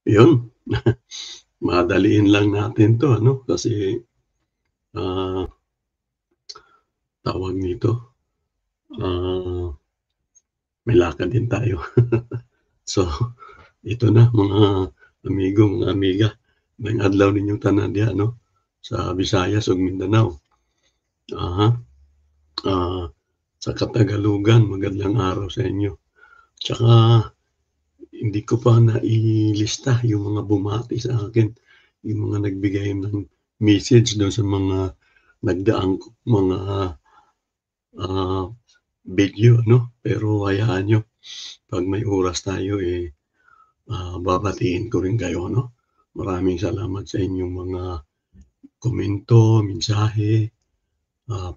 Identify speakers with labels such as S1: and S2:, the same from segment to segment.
S1: Yun, madaliin lang natin 'to ano, kasi, ah, tawag nito, ah, may lakad din tayo. So, ito na mga amigo, mga amiga, maayong adlaw ninyong tanan diha 'no, sa Visayas ug Mindanao. Aha, ah, sa Katagalugan, magandang araw sa inyo. Tsaka hindi ko pa nailista yung mga bumati sa akin, yung mga nagbigay ng message dun sa mga nagdaang mga, ah, video ano. Pero hayaan niyo 'pag may oras tayo, babatiin ko rin kayo 'no. Maraming salamat sa inyong mga komento, mensahe,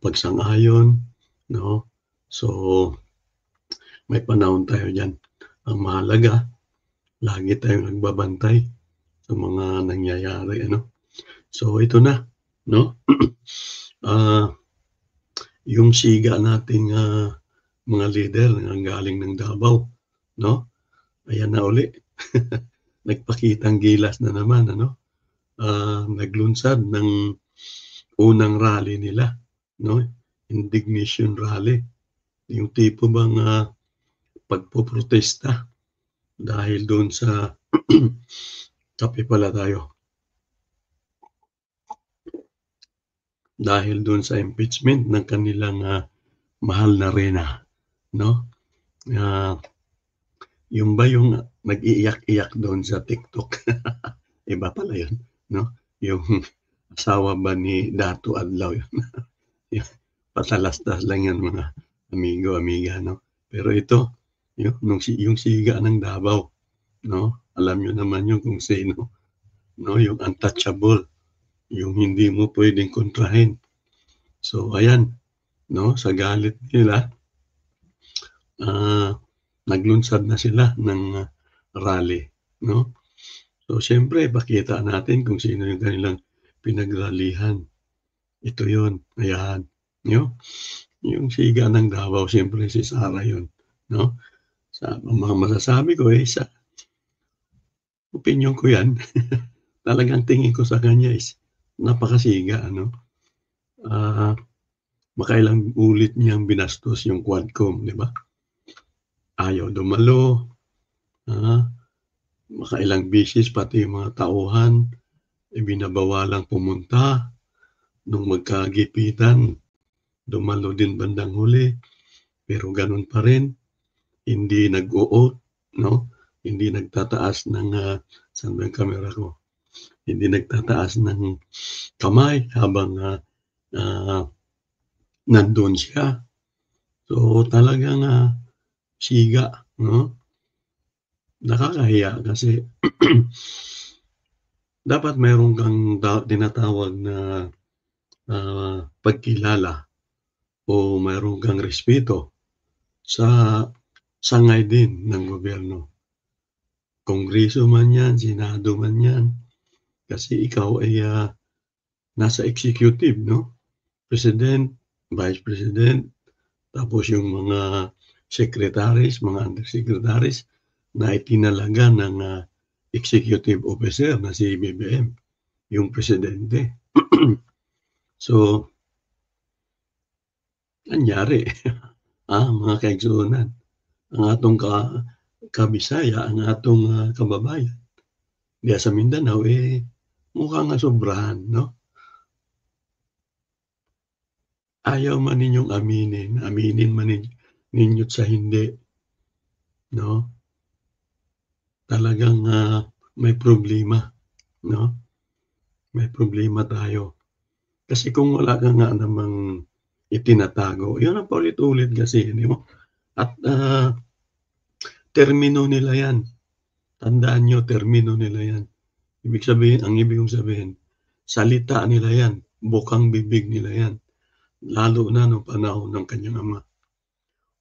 S1: pagsang-ayon 'no. So, may panahon tayo diyan. Ang mahalaga lagi tayong nagbabantay sa mga nangyayari ano. So ito na 'no, ah, yung siga nating, mga lider na galing ng Davao 'no, ayan na uli. Nagpakitang gilas na naman ano, naglunsad ng unang rally nila 'no, indignation rally. Yung tipo bang, pagpoprotesta dahil dun sa kape pala tayo. Dahil dun sa impeachment ng kanilang, mahal na reyna 'no. Ah, Yun ba yung nag-iiyak-iyak doon sa TikTok? Iba pala yun 'no, yung asawa ba ni Datu Adlaw yun. Yung patalastas lang yan mga amigo, amiga 'no. Pero ito, yung siga ng Davao 'no, alam niyo naman yun kung sino 'no, yung untouchable, yung hindi mo puwedeng kontrahin. So ayan 'no, sa galit nila, ah, naglunsad na sila ng, rally 'no. So siyempre ipakita natin kung sino yung kanilang pinagrallyhan. Ito yun, ayan, 'no. Yung siga ng Davao siyempre si Sara yun 'no. Ang mga masasabi ko, sa opinyon ko yan, talagang tingin ko sa kanya is napakasiga ano. Ah, Makailang ulit niyang binastos yung Quadcom, 'di ba? Ayaw dumalo, ah, makailang beses pati yung mga tauhan, binabawalang pumunta. Nung magkagipitan, dumalo din bandang huli, pero gano'n pa rin, hindi nag-o-oath 'no, hindi nagtataas ng, saan ba yung kamera ko? Hindi nagtataas ng kamay habang, ah, nandun siya. So, talagang, siga 'no. Nakakahiya kasi dapat meron kang tinatawag na, pagkilala o meron kang respeto sa sangay din ng gobyerno. Kongreso man 'yan, Senado man 'yan, kasi ikaw ay, nasa executive 'no, President, Vice President, tapos yung mga secretaries, mga undersecretaries na itinalaga ng, executive officer na si BBM, yung presidente. So, anyari, mga kaigsuonan, ang atong kabisaya, ang atong, kababayan diya sa Mindanao, mukhang nasobrahan 'no. Ayaw man ninyong aminin, aminin man ninyo't sa hindi 'no, talagang, may problema 'no, may problema tayo. Kasi kung wala ka nga namang itinatago, yun ang paulit-ulit kasi 'di ba? At, termino nila yan, tandaan niyo termino nila yan. Ibig kong sabihin, salita nila yan, bukang bibig nila yan, lalo na nung panahon ng kanyang ama.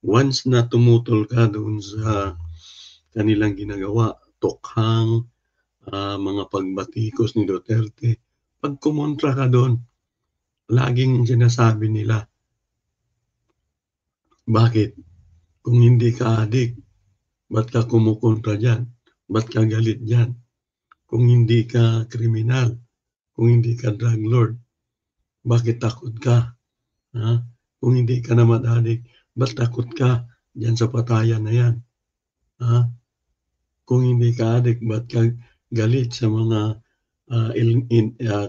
S1: Once na tumutol ka doon sa kanilang ginagawa, tukhang, mga pagbatikos ni Duterte, 'pag kumontra ka do'n, laging sinasabi nila, "Bakit? Kung hindi ka adik, ba't ka kumukontra diyan? Ba't ka galit diyan?" kung hindi ka kriminal, kung hindi ka drug lord, bakit takot ka? Ha? Kung hindi ka naman adik, ba't takot ka diyan sa patayan na 'yan? Ha? Kung hindi ka adik, ba't ka galit sa mga,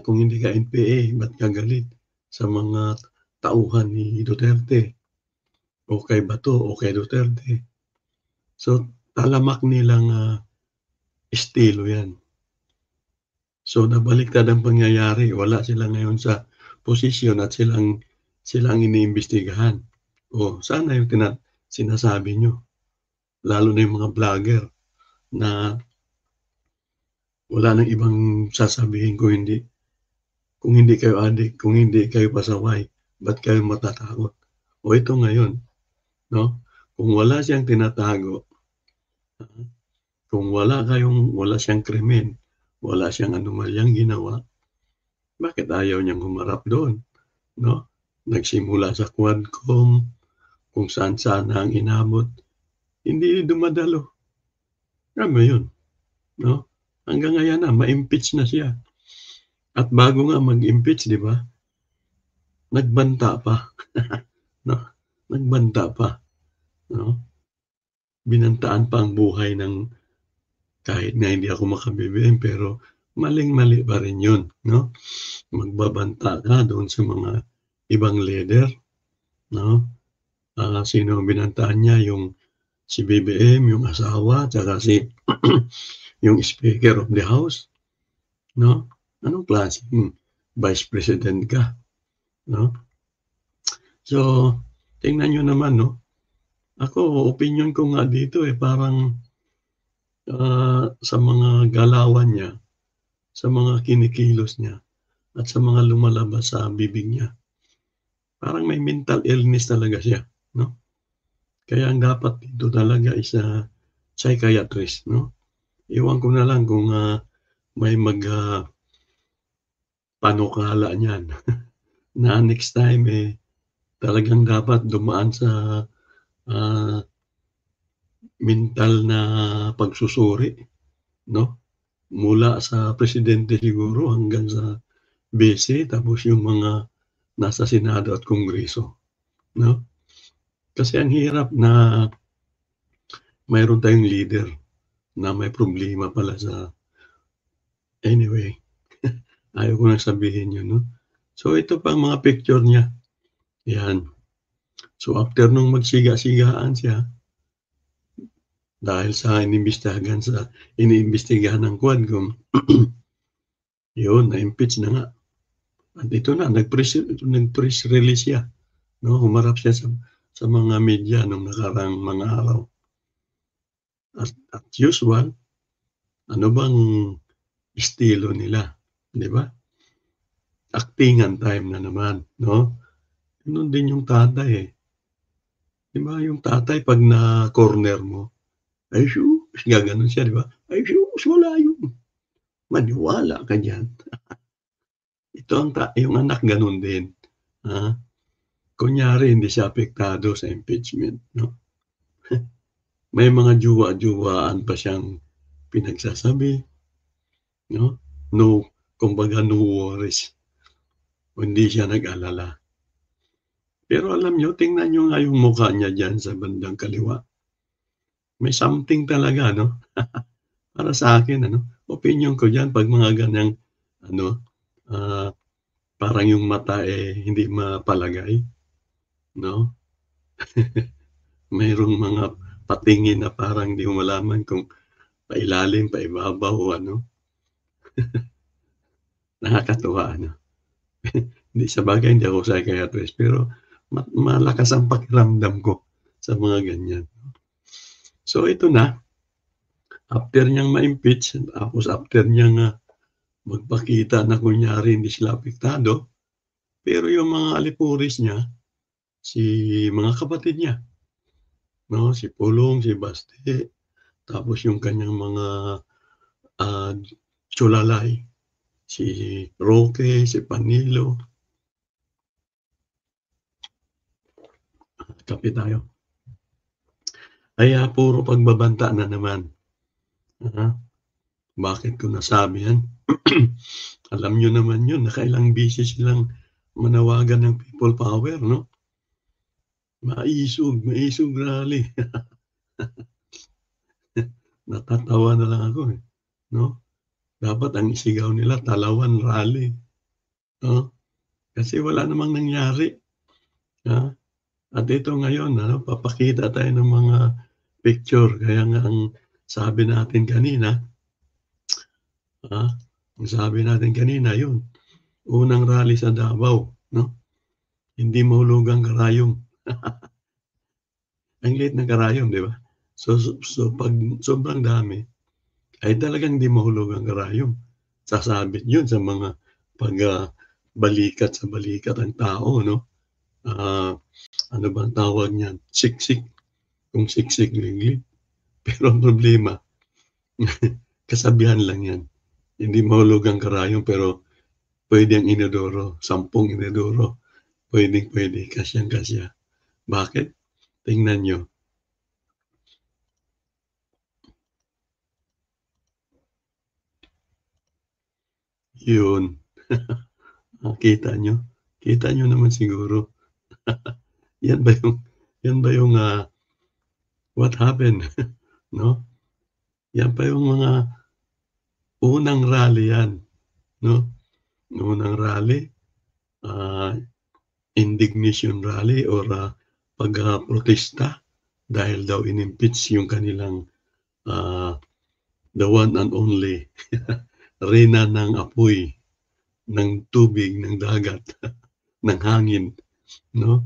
S1: kung hindi ka NPA, ba't ka galit sa mga tauhan ni Duterte o kay Bato o kay Duterte? So, talamak nilang, estilo 'yan. So, nabaliktad ang pangyayari, wala sila ngayon sa posisyon at sila ang iniimbestigahan. Oh, sana yung sinasabi niyo, lalo na yung mga vlogger na wala ng ibang sasabihin kung hindi kayo adik, kung hindi kayo pasaway, ba't kayo matatakot? O ito ngayon, 'no, kung wala siyang tinatago, kung wala siyang krimen, wala siyang anomalyang ginawa, bakit ayaw niyang humarap doon, 'no? Nagsimula sa Quadcom, kung saan-saan na ang inabot, hindi dumadalo. Alam mo yun, 'no? Hanggang ngayon na ma-impeach na siya at bago nga mag-impeach, 'di ba, nagbanta pa, 'no? Nagbanta pa, 'no? Binantaan pa ang buhay ng kahit na hindi ako maka-BBM pero maling-mali pa rin yun, 'no? Magbabanta ka doon sa mga ibang leader, 'no? Sino ang binantaan niya, yung si BBM, yung asawa, tsaka si yung Speaker of the House, 'no? Anong klaseng Vice President ka, 'no? So, tingnan niyo naman, 'no? Ako, opinyon ko nga dito, parang, sa mga galawan niya, sa mga kinikilos niya, at sa mga lumalabas sa bibig niya, parang may mental illness talaga siya, 'no? Kaya ang dapat dito talaga is, psychiatrist, 'no? Ewan ko na lang kung, may panukala niyan na next time, talagang dapat dumaan sa, ah, mental na pagsusuri, 'no? Mula sa presidente siguro hanggang sa bise, tapos yung mga nasa Senado at Kongreso, 'no? Kasi ang hirap na mayroon tayong leader na may problema pala sa anyway, ayaw ko ng sabihin yun, 'no? So, ito pa ang mga picture niya, 'yan. So, after nung magsiga-sigaan siya, dahil sa iniimbestigahan ng Quadcom, yun na-impeach na nga. At ito na nag-press release siya, 'no, humarap siya sa mga media nung nakaraang mga araw. At usual, ano bang estilo nila, 'di ba? Aktingan time na naman, 'no? Gano'n din yung tatay, 'di ba yung tatay 'pag na-corner mo, "Ay sus," gaganon siya, 'di ba? "Ay sus, wala yun, maniwala ka diyan." Ito yung anak gano'n din, ah, kunyari hindi siya apektado sa impeachment, 'no? May mga juwa-juwaan pa siyang pinagsasabi, 'no? No, kumbaga no worries, hindi siya nag-alala. Pero alam niyo, tingnan niyo nga yung mukha niya diyan sa bandang kaliwa. May something talaga, 'no? Para sa akin ano, opinyon ko diyan 'pag mga ganiyang ano, ah, parang yung mata, hindi mapalagay, 'no? Mayroong mga patingin na parang di mo malaman kung pailalim, paibabaw o ano, nakakatuwa ano. Hindi, sabagay hindi ako psychiatrist pero malakas ang pakiramdam ko sa mga ganyan. So ito na, after niyang ma-impeach, tapos after niyang, magpakita na kunyari hindi sila apektado, pero yung mga alipuris niya, si mga kapatid niya, 'no, si Pulong, si Baste, tapos yung kanyang mga, ah, tsulalay, si Roque, si Panilo, kape tayo, ay, puro pagbabanta na naman, Bakit ko nasabi yan? Alam niyo naman yun, nakailang beses silang manawagan ng people power, 'no? Maisog, maisog rally. Natatawa na lang ako, 'no? Dapat ang isigaw nila Talawan Rally, 'no? Kasi wala namang nangyari, ah, at ito ngayon, papakita tayo ng mga picture. Kaya nga ang sabi natin kanina, ah, ang sabi natin kanina yun, unang rally sa Davao, 'no? Hindi mahulugang karayom. Ang liit ng karayom, 'di ba? So 'pag sobrang dami, ay talagang 'di mahulugang karayom. Sasabit yun sa mga pag, balikat sa balikat ang tao, 'no? Ah, ano bang tawag niyan? Siksik, kung siksik liglic. Pero ang problema, kasabihan lang 'yan. Hindi mahulugang karayom pero puwede ang inodoro, 10 inodoro, puwedeng-puwede, kasyang-kasya. Bakit? Tingnan niyo, yun. Kita niyo? Kita niyo naman siguro. Yan ba yung yan ba yung, what happened, 'no? Yan pa yung mga unang rally yan, 'no? Unang rally, ah, indignation rally or, protesta dahil daw in-impeach yung kanilang, ah, the one and only reyna ng apoy, ng tubig, ng dagat, ng hangin, 'no?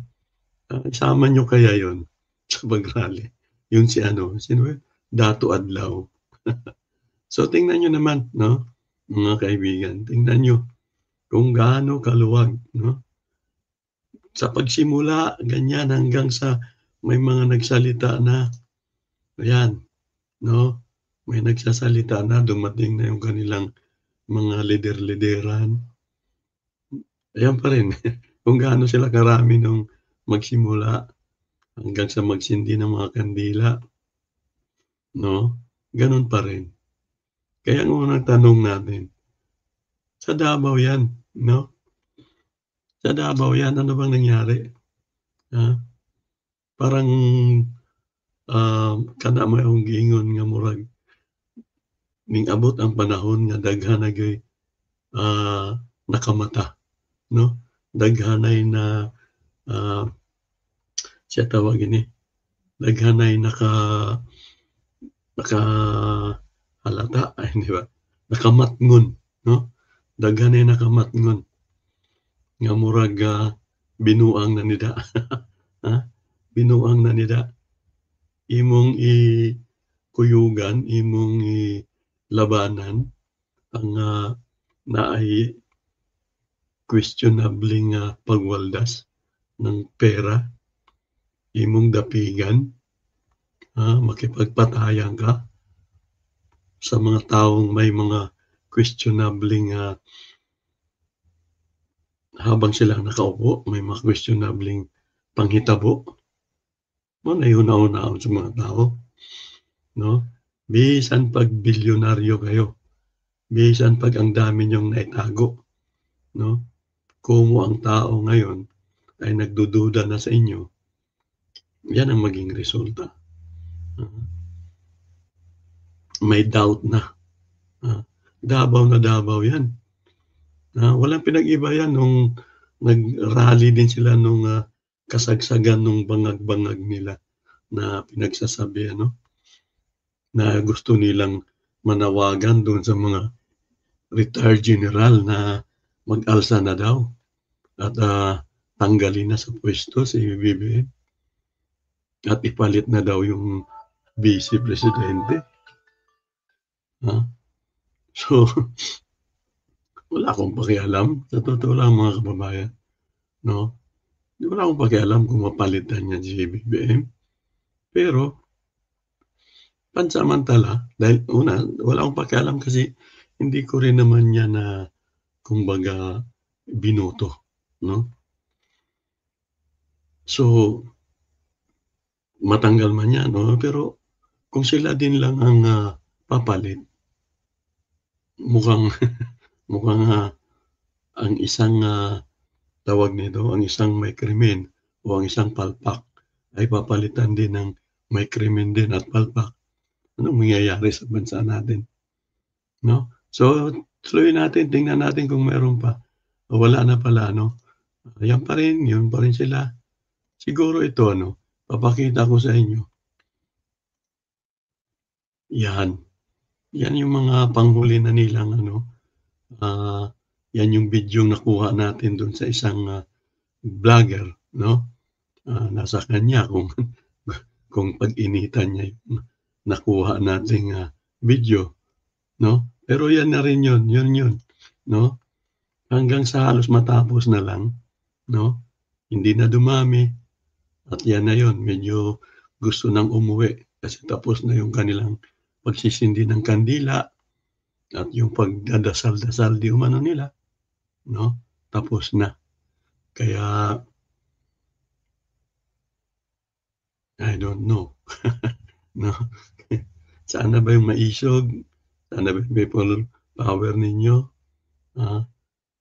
S1: Isama niyo kaya yun sa pag-rally, yun si ano, sino ba yun? Dato Adlaw. So tingnan niyo naman, 'no, mga kaibigan, tingnan niyo kung gaano kaluwag, 'no? Sa pagsimula ganyan hanggang sa may mga nagsalita na, ayan, 'no, may nagsasalita na, dumating na yung kanilang mga lider-lideran, ayan pa rin kung gaano sila karami nung magsimula hanggang sa magsindi ng mga kandila, 'no, gano'n pa rin. Kaya ang unang tanong natin, sa Davao 'yan, 'no? Sa Davao 'yan, ano bang nangyari? Ah, parang, kana mayong giingon nga murag ning abot ang panahon nga daghanay nakamata, 'no? Daghanay na, ah, siya tawag ini, daghanay nakahalata, ay hindi ba, nakamatngon, 'no? Daghanay nakamatngon nga murag, binuang na nida, ha? Binuang na nida. Imong ikuyugan, imong ilabanan ang, naay questionableng, pagwaldas ng pera, imong dapigan, makipagpatayan ka sa mga taong may mga questionableng, habang sila nakaupo, may mga questionableng panghitabo, mo na hunahunahon sa mga tao, 'no? Bisan 'pag bilyonaryo kayo, bisan 'pag ang dami niyong naitago, 'no? Kumo ang tao ngayon ay nagdududa na sa inyo, yan ang maging resulta. Ah, may doubt na, ah, Davao na Davao yan. Walang pinag-iba yan nung nag-rally din sila nung, kasagsagan nung bangag-bangag nila na pinagsasabi ano, na gusto nilang manawagan dun sa mga retired general na mag-alsa na daw at, tanggalin na sa puwesto si BBM at ipalit na daw yung vice presidente, ah. So, wala akong pakialam, sa totoo lang mga kababayan, 'no? Wala akong pakialam kung mapalitan niyan si BBM, pero pansamantala dahil una, wala akong pakialam kasi hindi ko rin naman niya na kumbaga binoto, 'no? So, matanggal man 'yan, 'no, pero kung sila din lang ang, papalit, mukhang mukhang, ang isang, tawag nito, ang isang may krimen o ang isang palpak ay papalitan din ng may krimen din at palpak. Anong mangyayari sa bansa natin, 'no? So, tuloy natin, tingnan natin kung meron pa. Wala na pala, 'no? Yan pa rin, yun pa rin sila. Siguro ito ano, papakita ko sa inyo, 'yan. Yan yung mga panghuli na nilang ano, ah, yan yung bidyong nakuha natin dun sa isang, vlogger, 'no? Nasa kanya kung kung pag-initan niya yung nakuha nating, video, 'no? Pero yan na rin yun, 'no? Hanggang sa halos matapos na lang, 'no? Hindi na dumami at yan na yun, medyo gusto nang umuwi kasi tapos na yung kanilang pagsisindi ng kandila at yung pagdadasal-dasal di umano nila, 'no? Tapos na. Kaya I don't know, 'no? Sana ba yung maisog, sana ba yung people power ninyo, ah,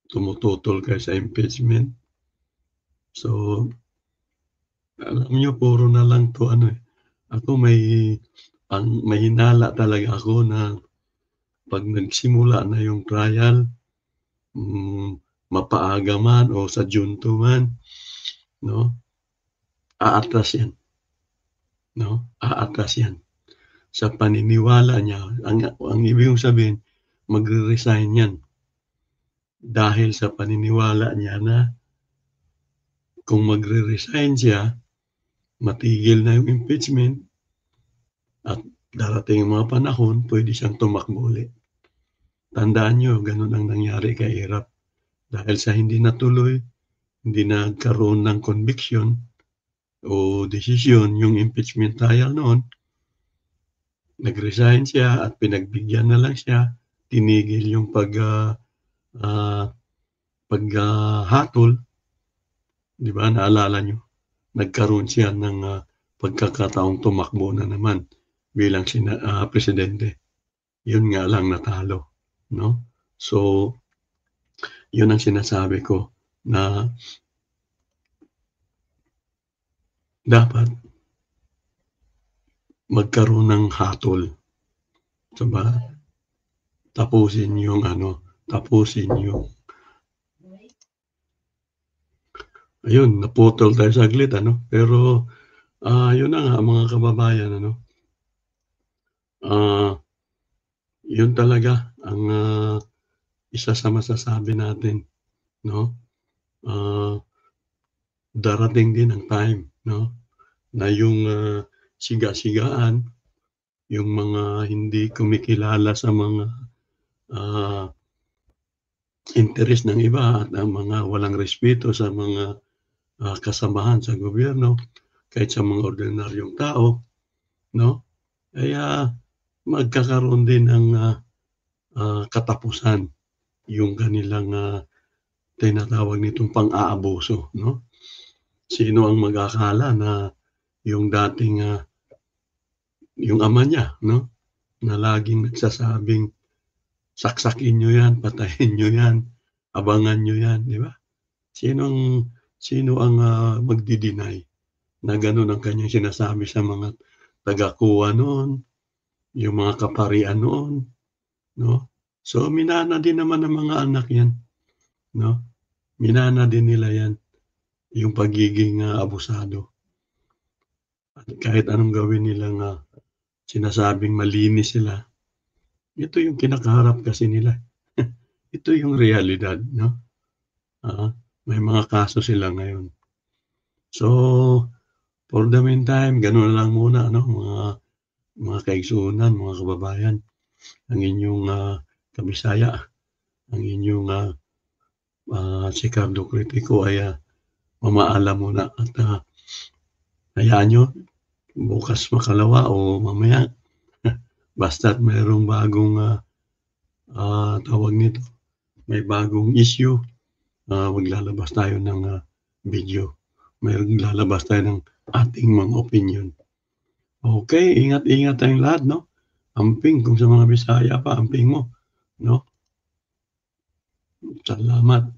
S1: tumututol kayo sa impeachment. So, alam niyo puro na lang 'to ano, eh, ako may hinala talaga ako na 'pag nagsimula na yung trial, hmm, mapaaga man o sa Junto man, 'no, aatras 'yan, 'no, aatras 'yan. Sa paniniwala niya, ang ibig kong sabihin, magre-resign 'yan dahil sa paniniwala niya na kung magre-resign siya, matigil na yung impeachment at darating ang mga panahon, puwede siyang tumakbo ulit. Tandaan niyo gano'n ang nangyari kay Erap dahil sa hindi natuloy, hindi nagkaroon ng conviction o desisyon yung impeachment trial noon, nag-resign siya at pinagbigyan na lang siya, tinigil yung ah, hatol, 'di ba, naalala niyo? Nagkaroon siya ng, pagkakataong tumakbo na naman bilang presidente. Yun nga lang natalo, 'no? So, yun ang sinasabi ko na dapat magkaroon ng hatol, 'di ba? Tapusin yung ano, tapusin yung ayun, naputol tayo saglit ano, pero, yun na nga mga kababayan ano, ah, yun talaga ang, isa sa masasabi natin, 'no? Ah, Darating din ang time, 'no, na yung, siga-sigaan, yung mga hindi kumikilala sa mga, ah, interes ng iba at ang mga walang respeto sa mga, kasamahan sa gobyerno, kahit sa mga ordinaryong tao, 'no? Kaya magkakaroon din ng, katapusan yung kanilang, tinatawag nitong pang-aabuso, 'no? Sino ang mag-akala na yung dating, yung ama niya, 'no, na laging nagsasabing, "Saksakin niyo 'yan, patayin niyo 'yan, abangan niyo 'yan," 'di ba? Sinong sino ang, magde-deny na gano'n ang kanyang sinasabi sa mga taga-COA noon, yung mga kaparian noon, 'no? So, minana din naman ng mga anak 'yan, 'no? Minana din nila 'yan, yung pagiging, abusado. At kahit anong gawin nilang, sinasabing malinis sila, ito yung kinakaharap kasi nila. Ito yung realidad, 'no? Oo, may mga kaso sila ngayon. So, for the meantime, gano'n na lang muna ano, mga kaigsunan, mga kababayan, ang inyong, kabisaya, ang inyong, si Carlo Critico ay, mamaalam muna at, hayaan niyo bukas makalawa o mamaya basta't mayroong bagong, tawag nito, may bagong issue, maglalabas tayo ng, video. Maglalabas tayo ng ating mga opinyon. Okay, ingat-ingat tayong lahat 'no. Amping kung sa mga Bisaya pa, amping mo. 'no? Salamat.